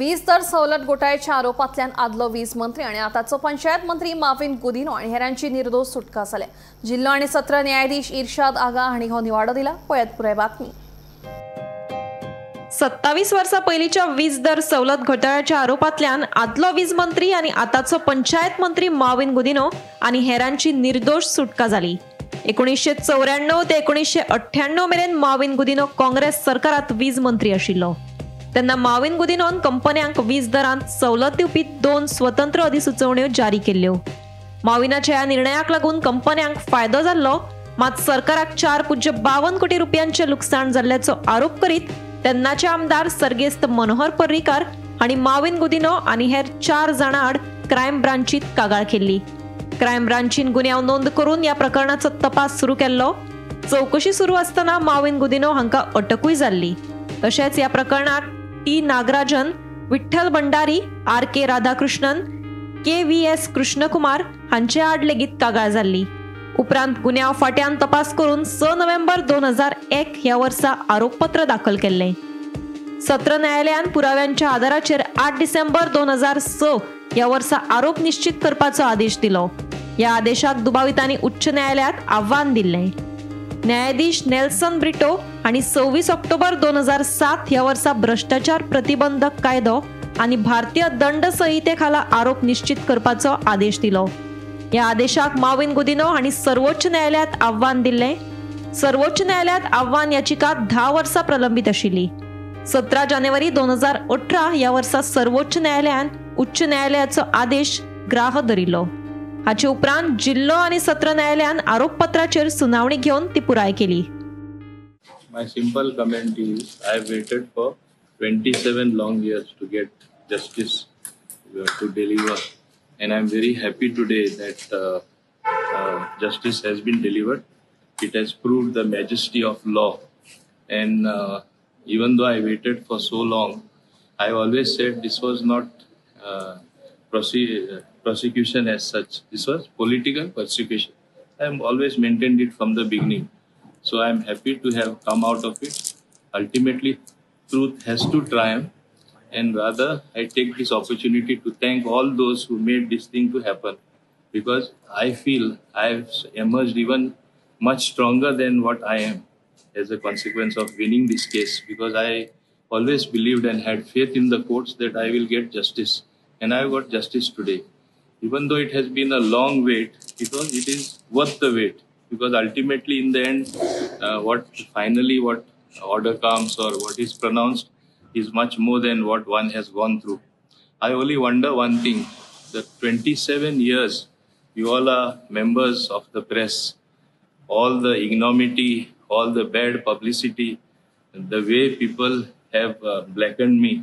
वीज दर सवलत घोटाळ्याच्या आरोपांतल्यान आदलो वीज मंत्री आणि आताचो पंचायत मंत्री माविन गोदिनो आणि हेरांची निर्दोष सुटका जाल्या। जिल्लो आणि सत्र न्यायाधीश इर्शाद आगा हांणी हो निवाडो दिला। पळयत पुराय बातमी। 27 वर्षां पयलींच्या वीज दर सवलत घोटाळ्याच्या आरोपांतल्यान आदलो वीज मंत्री आणि आताचो पंचायत मंत्री माविन गोदिनो आणि हेरांची निर्दोष सुटका जाली। 1994 ते 1998 मेरेन माविन गोदिनो काँग्रेस सरकारात वीज मंत्री आशिल्लो। तेन्ना माविन गोदिनोन कंपन्यांक वीज दरांत सवलत दिवपी 2 स्वतंत्र अधिसुचोवण्यो जारी केल्ल्यो। माविनाच्या ह्या निर्णयाक लागून कंपन्यांक फायदो जाल्लो, मात सरकाराक 4.52 कोटी रुपयांचे लुकसाण जाल्ल्याचो आरोप करीत तेन्नाचे आमदार सर्गेस्त मनोहर पर्रीकार हांणी माविन गोदिनो आनी हेर 4 जाणां आड क्रायम ब्रांचीत कागाळ केल्ली। क्रायम ब्रांचीन गुन्यांव नोंद करून ह्या प्रकरणाचो तपास सुरू केल्लो। चौकशी सुरू आसतना माविन गोदिनो हांकां अटकूय जाल्ली। तशेंच ह्या प्रकरणात टी नागराजन, विठ्ठल भंडारी, आर.के. राधाकृष्णन, के.व्ही.एस. कृष्णकुमार हांचे आड लेगीत कागाळ जाल्ली। उपरांत गुन्यांव फाट्यान तपास करून 6 नोव्हेंबर 2001 ह्या वर्सा आरोपपत्र दाखल केल्लें। सत्र न्यायालयान पुराव्यांच्या आधाराचेर 8 डिसेंबर 2006 ह्या वर्सा आरोप निश्चित करपाचो आदेश दिलो। ह्या आदेशाक दुबावितांनी उच्च न्यायालयात आव्हान दिल्लें। न्यायाधीश नेल्सन ब्रिटो हांणी 26 ऑक्टोबर 2007 ह्या वर्सा भ्रष्टाचार प्रतिबंधक कायदो आणि भारतीय दंड संहिते खाला आरोप निश्चित करपाचो आदेश दिलो। ह्या आदेशाक माविन गोदिनो हांणी सर्वोच्च न्यायालयात आव्हान दिल्लें। सर्वोच्च न्यायालयात आव्हान याचिका 10 वर्सां प्रलंबित आशिल्ली। 17 जानेवारी 2018 ह्या वर्सा सर्वोच्च न्यायालयान उच्च न्यायालयाचो आदेश ग्राह्य धरिल्लो। हाचे उपरांत जिल्लो आणि सत्र न्यायालयान आरोपपत्राचेर सुनावणी घेवन ती पुराय केली। My simple comment is I have waited for 27 long years to get justice to deliver, and I am very happy today that justice has been delivered. It has proved the majesty of law, and even though I waited for so long, I always said this was not prosecution as such. This was political persecution. I have always maintained it from the beginning. So I am happy to have come out of it. Ultimately, truth has to triumph, and rather I take this opportunity to thank all those who made this thing to happen, because I feel I have emerged even much stronger than what I am as a consequence of winning this case, because I always believed and had faith in the courts that I will get justice, and I got justice today. Even though it has been a long wait, it is worth the wait, because ultimately in the end what order comes or what is pronounced is much more than what one has gone through. I only wonder one thing, that 27 years you all are members of the press, all the ignominy, all the bad publicity, the way people have blackened me,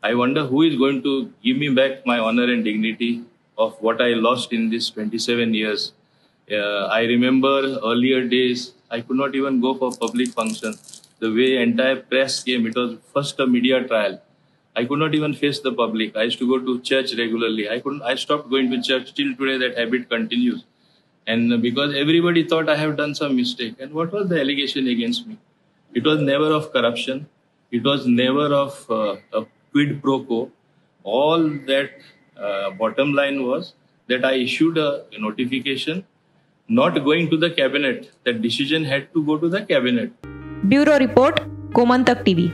I wonder who is going to give me back my honor and dignity of what I lost in these 27 years. I remember earlier days, I could not even go for public function. The way entire press came, it was first a media trial. I could not even face the public. I used to go to church regularly. I stopped going to church. Till today that habit continues. And because everybody thought I have done some mistake. And what was the allegation against me? It was never of corruption. It was never of a quid pro quo. All that bottom line was that I issued a notification not going to the cabinet. That decision had to go to the cabinet. Bureau Report, Gomantak TV.